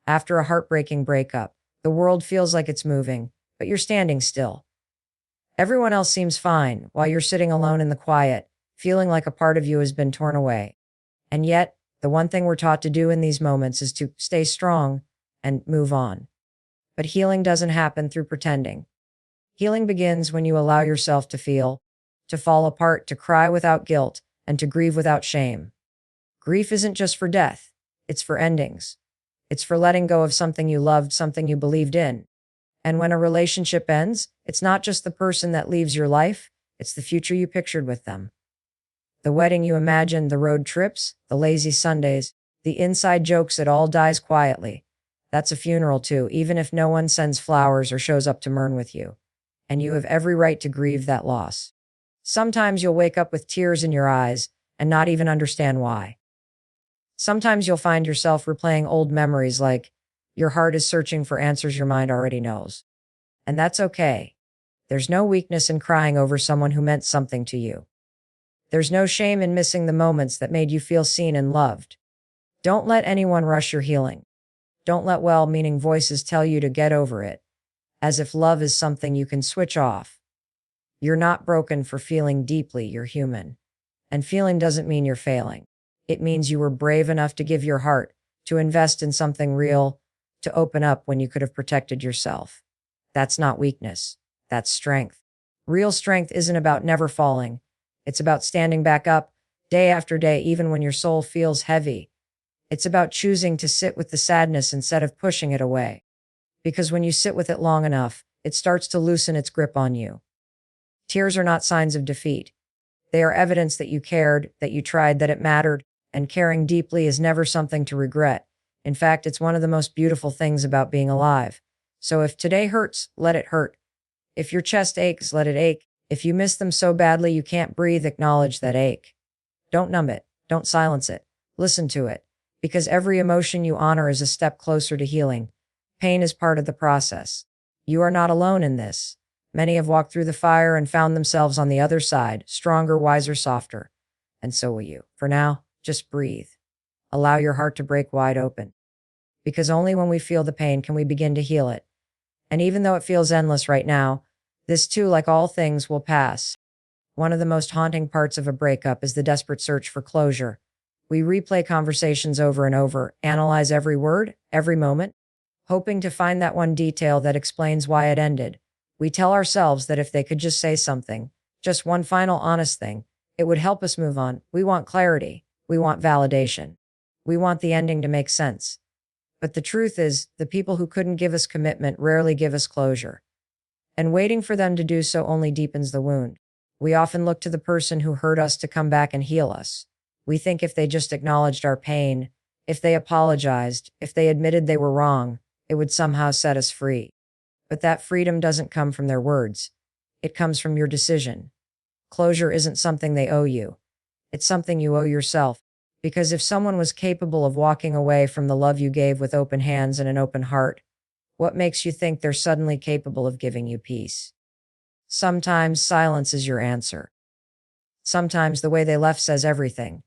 After a heartbreaking breakup, the world feels like it's moving, but you're standing still. Everyone else seems fine, while you're sitting alone in the quiet, feeling like a part of you has been torn away. And yet, the one thing we're taught to do in these moments is to stay strong and move on. But healing doesn't happen through pretending. Healing begins when you allow yourself to feel, to fall apart, to cry without guilt, and to grieve without shame. Grief isn't just for death, it's for endings. It's for letting go of something you loved, something you believed in. And when a relationship ends, it's not just the person that leaves your life, it's the future you pictured with them. The wedding you imagined, the road trips, the lazy Sundays, the inside jokes, it all dies quietly. That's a funeral too, even if no one sends flowers or shows up to mourn with you. And you have every right to grieve that loss. Sometimes you'll wake up with tears in your eyes and not even understand why. Sometimes you'll find yourself replaying old memories, like your heart is searching for answers your mind already knows. And that's okay. There's no weakness in crying over someone who meant something to you. There's no shame in missing the moments that made you feel seen and loved. Don't let anyone rush your healing. Don't let well-meaning voices tell you to get over it, as if love is something you can switch off. You're not broken for feeling deeply, you're human. And feeling doesn't mean you're failing. It means you were brave enough to give your heart, to invest in something real, to open up when you could have protected yourself. That's not weakness. That's strength. Real strength isn't about never falling. It's about standing back up, day after day, even when your soul feels heavy. It's about choosing to sit with the sadness instead of pushing it away. Because when you sit with it long enough, it starts to loosen its grip on you. Tears are not signs of defeat. They are evidence that you cared, that you tried, that it mattered, and caring deeply is never something to regret. In fact, it's one of the most beautiful things about being alive. So if today hurts, let it hurt. If your chest aches, let it ache. If you miss them so badly you can't breathe, acknowledge that ache. Don't numb it. Don't silence it. Listen to it. Because every emotion you honor is a step closer to healing. Pain is part of the process. You are not alone in this. Many have walked through the fire and found themselves on the other side, stronger, wiser, softer. And so will you. For now, just breathe. Allow your heart to break wide open. Because only when we feel the pain can we begin to heal it. And even though it feels endless right now, this too, like all things, will pass. One of the most haunting parts of a breakup is the desperate search for closure. We replay conversations over and over, analyze every word, every moment, hoping to find that one detail that explains why it ended. We tell ourselves that if they could just say something, just one final honest thing, it would help us move on. We want clarity. We want validation. We want the ending to make sense. But the truth is, the people who couldn't give us commitment rarely give us closure. And waiting for them to do so only deepens the wound. We often look to the person who hurt us to come back and heal us. We think if they just acknowledged our pain, if they apologized, if they admitted they were wrong, it would somehow set us free. But that freedom doesn't come from their words. It comes from your decision. Closure isn't something they owe you. It's something you owe yourself. Because if someone was capable of walking away from the love you gave with open hands and an open heart, what makes you think they're suddenly capable of giving you peace? Sometimes silence is your answer. Sometimes the way they left says everything.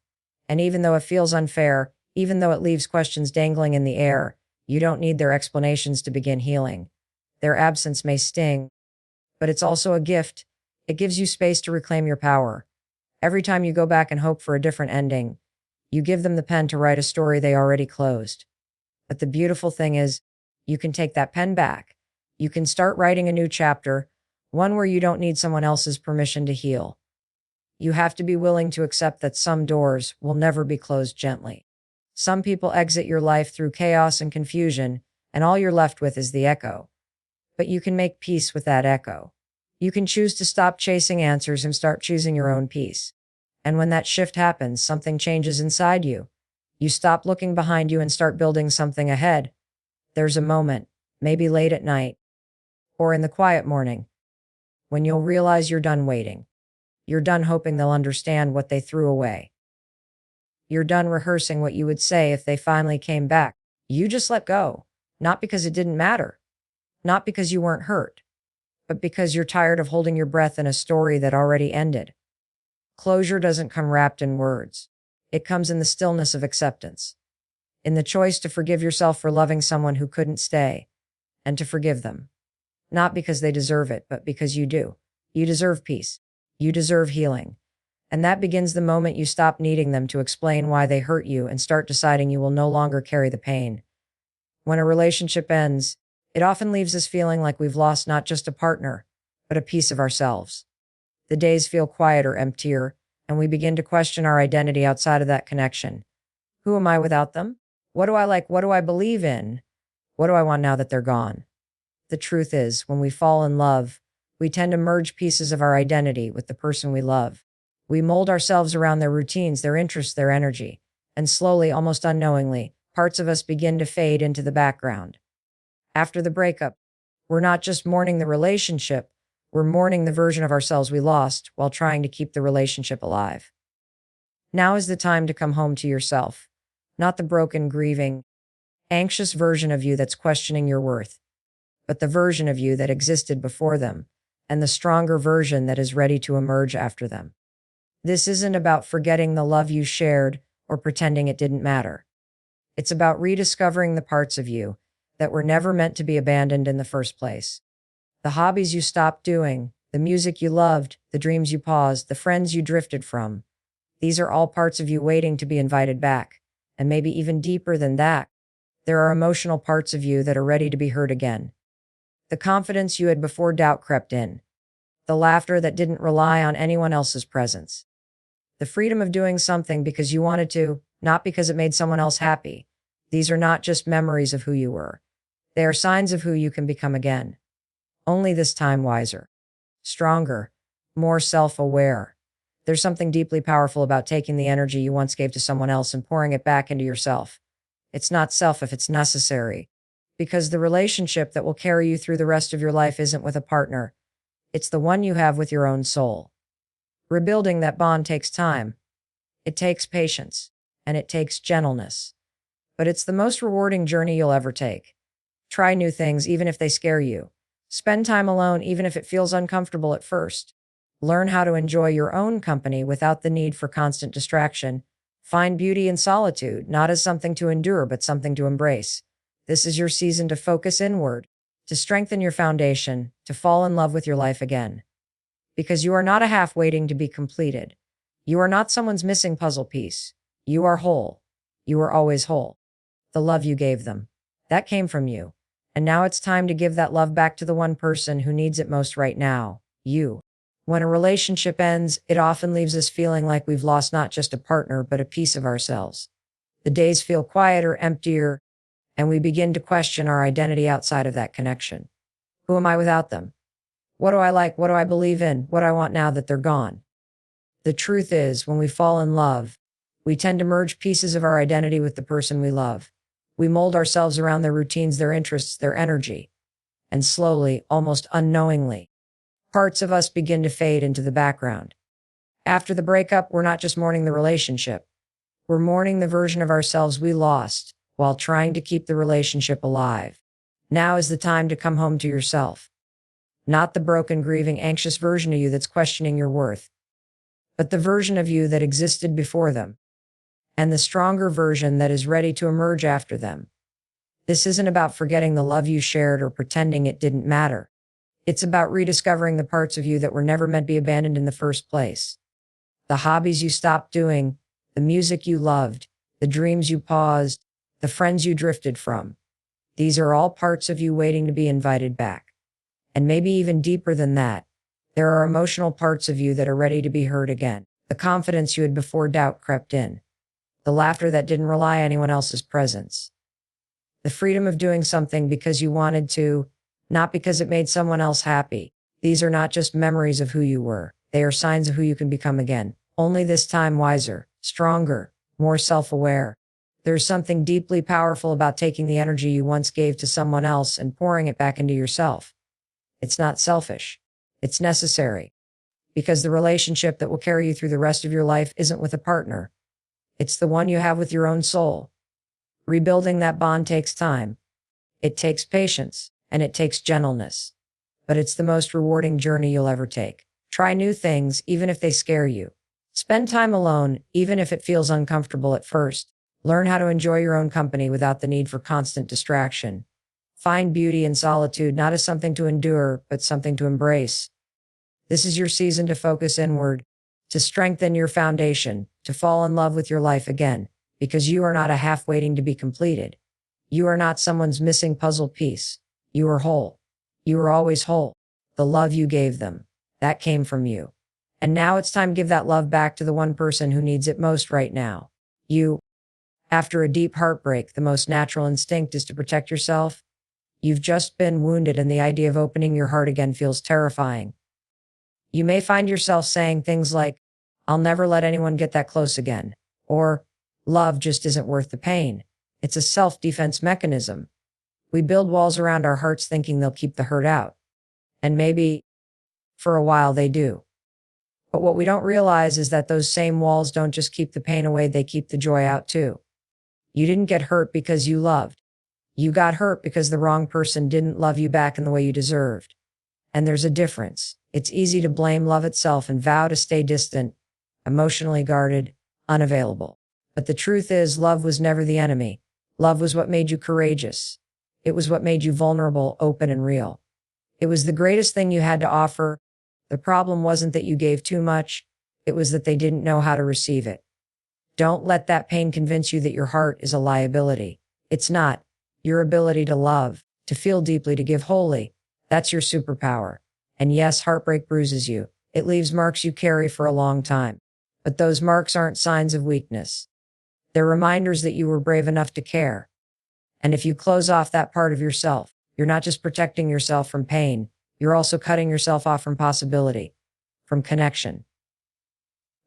And even though it feels unfair, even though it leaves questions dangling in the air, you don't need their explanations to begin healing. Their absence may sting, but it's also a gift. It gives you space to reclaim your power. Every time you go back and hope for a different ending, you give them the pen to write a story they already closed. But the beautiful thing is, you can take that pen back. You can start writing a new chapter, one where you don't need someone else's permission to heal. You have to be willing to accept that some doors will never be closed gently. Some people exit your life through chaos and confusion, and all you're left with is the echo. But you can make peace with that echo. You can choose to stop chasing answers and start choosing your own peace. And when that shift happens, something changes inside you. You stop looking behind you and start building something ahead. There's a moment, maybe late at night, or in the quiet morning, when you'll realize you're done waiting. You're done hoping they'll understand what they threw away. You're done rehearsing what you would say if they finally came back. You just let go, not because it didn't matter, not because you weren't hurt, but because you're tired of holding your breath in a story that already ended. Closure doesn't come wrapped in words. It comes in the stillness of acceptance. in the choice to forgive yourself for loving someone who couldn't stay, and to forgive them. Not because they deserve it, but because you do. You deserve peace. You deserve healing. And that begins the moment you stop needing them to explain why they hurt you and start deciding you will no longer carry the pain. When a relationship ends, it often leaves us feeling like we've lost not just a partner, but a piece of ourselves. The days feel quieter, emptier, and we begin to question our identity outside of that connection. Who am I without them? What do I like? What do I believe in? What do I want now that they're gone? The truth is, when we fall in love, we tend to merge pieces of our identity with the person we love. We mold ourselves around their routines, their interests, their energy, and slowly, almost unknowingly, parts of us begin to fade into the background. After the breakup, we're not just mourning the relationship, we're mourning the version of ourselves we lost while trying to keep the relationship alive. Now is the time to come home to yourself, not the broken, grieving, anxious version of you that's questioning your worth, but the version of you that existed before them, and the stronger version that is ready to emerge after them. This isn't about forgetting the love you shared or pretending it didn't matter. It's about rediscovering the parts of you that were never meant to be abandoned in the first place. The hobbies you stopped doing, the music you loved, the dreams you paused, the friends you drifted from. These are all parts of you waiting to be invited back. And maybe even deeper than that, there are emotional parts of you that are ready to be heard again. The confidence you had before doubt crept in. The laughter that didn't rely on anyone else's presence. The freedom of doing something because you wanted to, not because it made someone else happy. These are not just memories of who you were. They are signs of who you can become again. Only this time wiser, stronger, more self-aware. There's something deeply powerful about taking the energy you once gave to someone else and pouring it back into yourself. It's not self if it's necessary. Because the relationship that will carry you through the rest of your life isn't with a partner. It's the one you have with your own soul. Rebuilding that bond takes time. It takes patience. And it takes gentleness. But it's the most rewarding journey you'll ever take. Try new things even if they scare you. Spend time alone even if it feels uncomfortable at first. Learn how to enjoy your own company without the need for constant distraction. Find beauty in solitude, not as something to endure, but something to embrace. This is your season to focus inward, to strengthen your foundation, to fall in love with your life again. Because you are not a half waiting to be completed. You are not someone's missing puzzle piece. You are whole. You are always whole. The love you gave them, that came from you. And now it's time to give that love back to the one person who needs it most right now, you. When a relationship ends, it often leaves us feeling like we've lost not just a partner, but a piece of ourselves. The days feel quieter, emptier, and we begin to question our identity outside of that connection. Who am I without them? What do I like? What do I believe in? What do I want now that they're gone? The truth is, when we fall in love, we tend to merge pieces of our identity with the person we love. We mold ourselves around their routines, their interests, their energy. And slowly, almost unknowingly, parts of us begin to fade into the background. After the breakup, we're not just mourning the relationship. We're mourning the version of ourselves we lost while trying to keep the relationship alive. Now is the time to come home to yourself. Not the broken, grieving, anxious version of you that's questioning your worth, but the version of you that existed before them, and the stronger version that is ready to emerge after them. This isn't about forgetting the love you shared or pretending it didn't matter. It's about rediscovering the parts of you that were never meant to be abandoned in the first place. The hobbies you stopped doing, the music you loved, the dreams you paused, the friends you drifted from. These are all parts of you waiting to be invited back. And maybe even deeper than that, there are emotional parts of you that are ready to be heard again. The confidence you had before doubt crept in. The laughter that didn't rely on anyone else's presence. The freedom of doing something because you wanted to, not because it made someone else happy. These are not just memories of who you were. They are signs of who you can become again. Only this time wiser, stronger, more self-aware. There's something deeply powerful about taking the energy you once gave to someone else and pouring it back into yourself. It's not selfish. It's necessary. Because the relationship that will carry you through the rest of your life isn't with a partner. It's the one you have with your own soul. Rebuilding that bond takes time. It takes patience, and it takes gentleness. But it's the most rewarding journey you'll ever take. Try new things, even if they scare you. Spend time alone, even if it feels uncomfortable at first. Learn how to enjoy your own company without the need for constant distraction. Find beauty in solitude, not as something to endure, but something to embrace. This is your season to focus inward, to strengthen your foundation, to fall in love with your life again, because you are not a half waiting to be completed. You are not someone's missing puzzle piece. You are whole. You are always whole. The love you gave them, that came from you. And now it's time to give that love back to the one person who needs it most right now. You. After a deep heartbreak, the most natural instinct is to protect yourself. You've just been wounded, and the idea of opening your heart again feels terrifying. You may find yourself saying things like, "I'll never let anyone get that close again," or "Love just isn't worth the pain." It's a self-defense mechanism. We build walls around our hearts thinking they'll keep the hurt out. And maybe, for a while, they do. But what we don't realize is that those same walls don't just keep the pain away, they keep the joy out too. You didn't get hurt because you loved. You got hurt because the wrong person didn't love you back in the way you deserved. And there's a difference. It's easy to blame love itself and vow to stay distant, emotionally guarded, unavailable. But the truth is, love was never the enemy. Love was what made you courageous. It was what made you vulnerable, open, and real. It was the greatest thing you had to offer. The problem wasn't that you gave too much. It was that they didn't know how to receive it. Don't let that pain convince you that your heart is a liability. It's not. Your ability to love, to feel deeply, to give wholly, that's your superpower. And yes, heartbreak bruises you. It leaves marks you carry for a long time. But those marks aren't signs of weakness. They're reminders that you were brave enough to care. And if you close off that part of yourself, you're not just protecting yourself from pain, you're also cutting yourself off from possibility, from connection,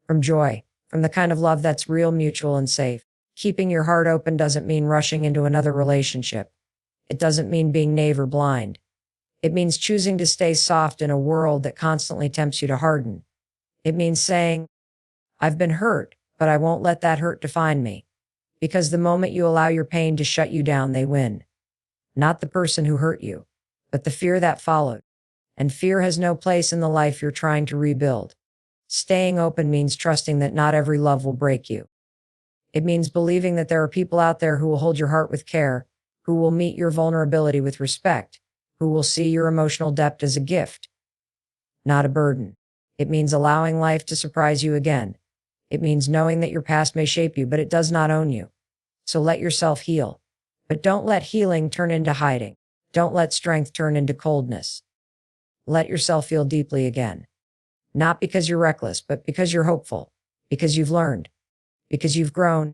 from joy, from the kind of love that's real, mutual, and safe. Keeping your heart open doesn't mean rushing into another relationship. It doesn't mean being naive or blind. It means choosing to stay soft in a world that constantly tempts you to harden. It means saying, "I've been hurt, but I won't let that hurt define me." Because the moment you allow your pain to shut you down, they win. Not the person who hurt you, but the fear that followed. And fear has no place in the life you're trying to rebuild. Staying open means trusting that not every love will break you. It means believing that there are people out there who will hold your heart with care, who will meet your vulnerability with respect, who will see your emotional depth as a gift, not a burden. It means allowing life to surprise you again. It means knowing that your past may shape you, but it does not own you. So let yourself heal. But don't let healing turn into hiding. Don't let strength turn into coldness. Let yourself feel deeply again. Not because you're reckless, but because you're hopeful, because you've learned, because you've grown,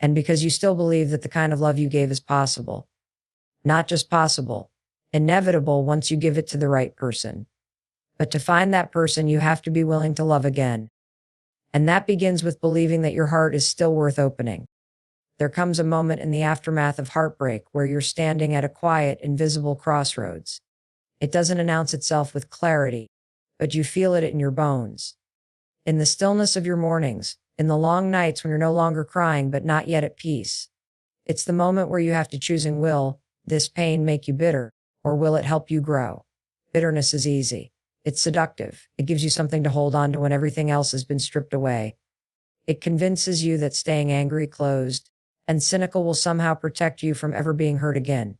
and because you still believe that the kind of love you gave is possible. Not just possible, inevitable once you give it to the right person. But to find that person, you have to be willing to love again. And that begins with believing that your heart is still worth opening. There comes a moment in the aftermath of heartbreak where you're standing at a quiet, invisible crossroads. It doesn't announce itself with clarity, but you feel it in your bones. In the stillness of your mornings, in the long nights when you're no longer crying but not yet at peace. It's the moment where you have to choose, and will this pain make you bitter, or will it help you grow? Bitterness is easy. It's seductive. It gives you something to hold on to when everything else has been stripped away. It convinces you that staying angry, closed, and cynical will somehow protect you from ever being hurt again.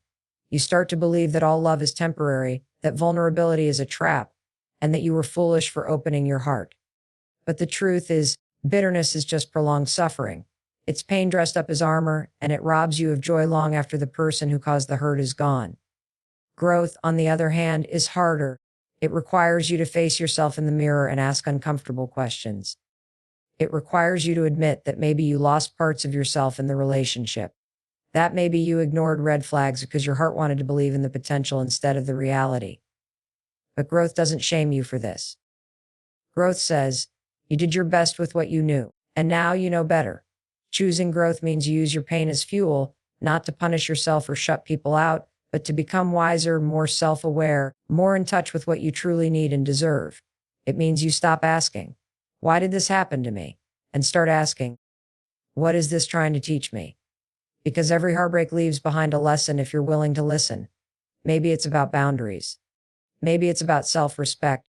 You start to believe that all love is temporary, that vulnerability is a trap, and that you were foolish for opening your heart. But the truth is, bitterness is just prolonged suffering. It's pain dressed up as armor, and it robs you of joy long after the person who caused the hurt is gone. Growth, on the other hand, is harder. It requires you to face yourself in the mirror and ask uncomfortable questions. It requires you to admit that maybe you lost parts of yourself in the relationship. That maybe you ignored red flags because your heart wanted to believe in the potential instead of the reality. But growth doesn't shame you for this. Growth says, you did your best with what you knew, and now you know better. Choosing growth means you use your pain as fuel, not to punish yourself or shut people out, but to become wiser, more self-aware, more in touch with what you truly need and deserve. It means you stop asking, "Why did this happen to me?" and start asking, "What is this trying to teach me?" Because every heartbreak leaves behind a lesson if you're willing to listen. Maybe it's about boundaries. Maybe it's about self-respect.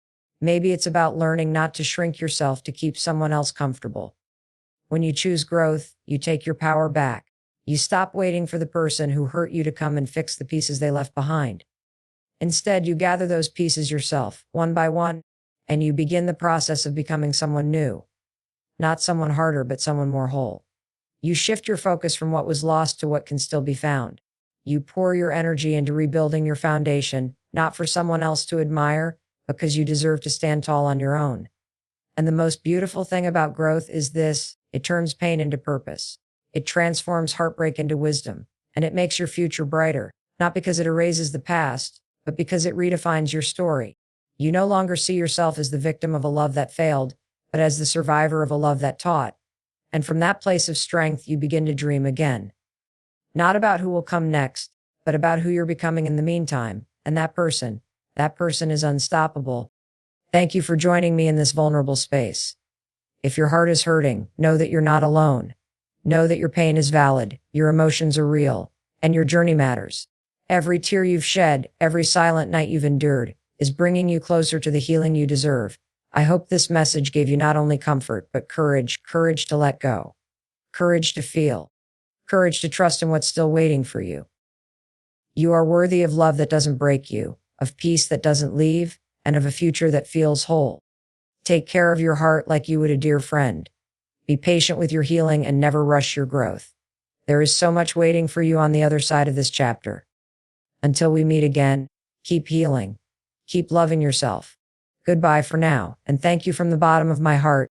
Maybe it's about learning not to shrink yourself to keep someone else comfortable. When you choose growth, you take your power back. You stop waiting for the person who hurt you to come and fix the pieces they left behind. Instead, you gather those pieces yourself, one by one, and you begin the process of becoming someone new. Not someone harder, but someone more whole. You shift your focus from what was lost to what can still be found. You pour your energy into rebuilding your foundation, not for someone else to admire, but because you deserve to stand tall on your own. And the most beautiful thing about growth is this: it turns pain into purpose. It transforms heartbreak into wisdom, and it makes your future brighter, not because it erases the past, but because it redefines your story. You no longer see yourself as the victim of a love that failed, but as the survivor of a love that taught. And from that place of strength, you begin to dream again. Not about who will come next, but about who you're becoming in the meantime. And that person is unstoppable. Thank you for joining me in this vulnerable space. If your heart is hurting, know that you're not alone. Know that your pain is valid, your emotions are real, and your journey matters. Every tear you've shed, every silent night you've endured, is bringing you closer to the healing you deserve. I hope this message gave you not only comfort, but courage to let go, courage to feel, courage to trust in what's still waiting for you. You are worthy of love that doesn't break you, of peace that doesn't leave, and of a future that feels whole. Take care of your heart like you would a dear friend. Be patient with your healing and never rush your growth. There is so much waiting for you on the other side of this chapter. Until we meet again, keep healing. Keep loving yourself. Goodbye for now, and thank you from the bottom of my heart.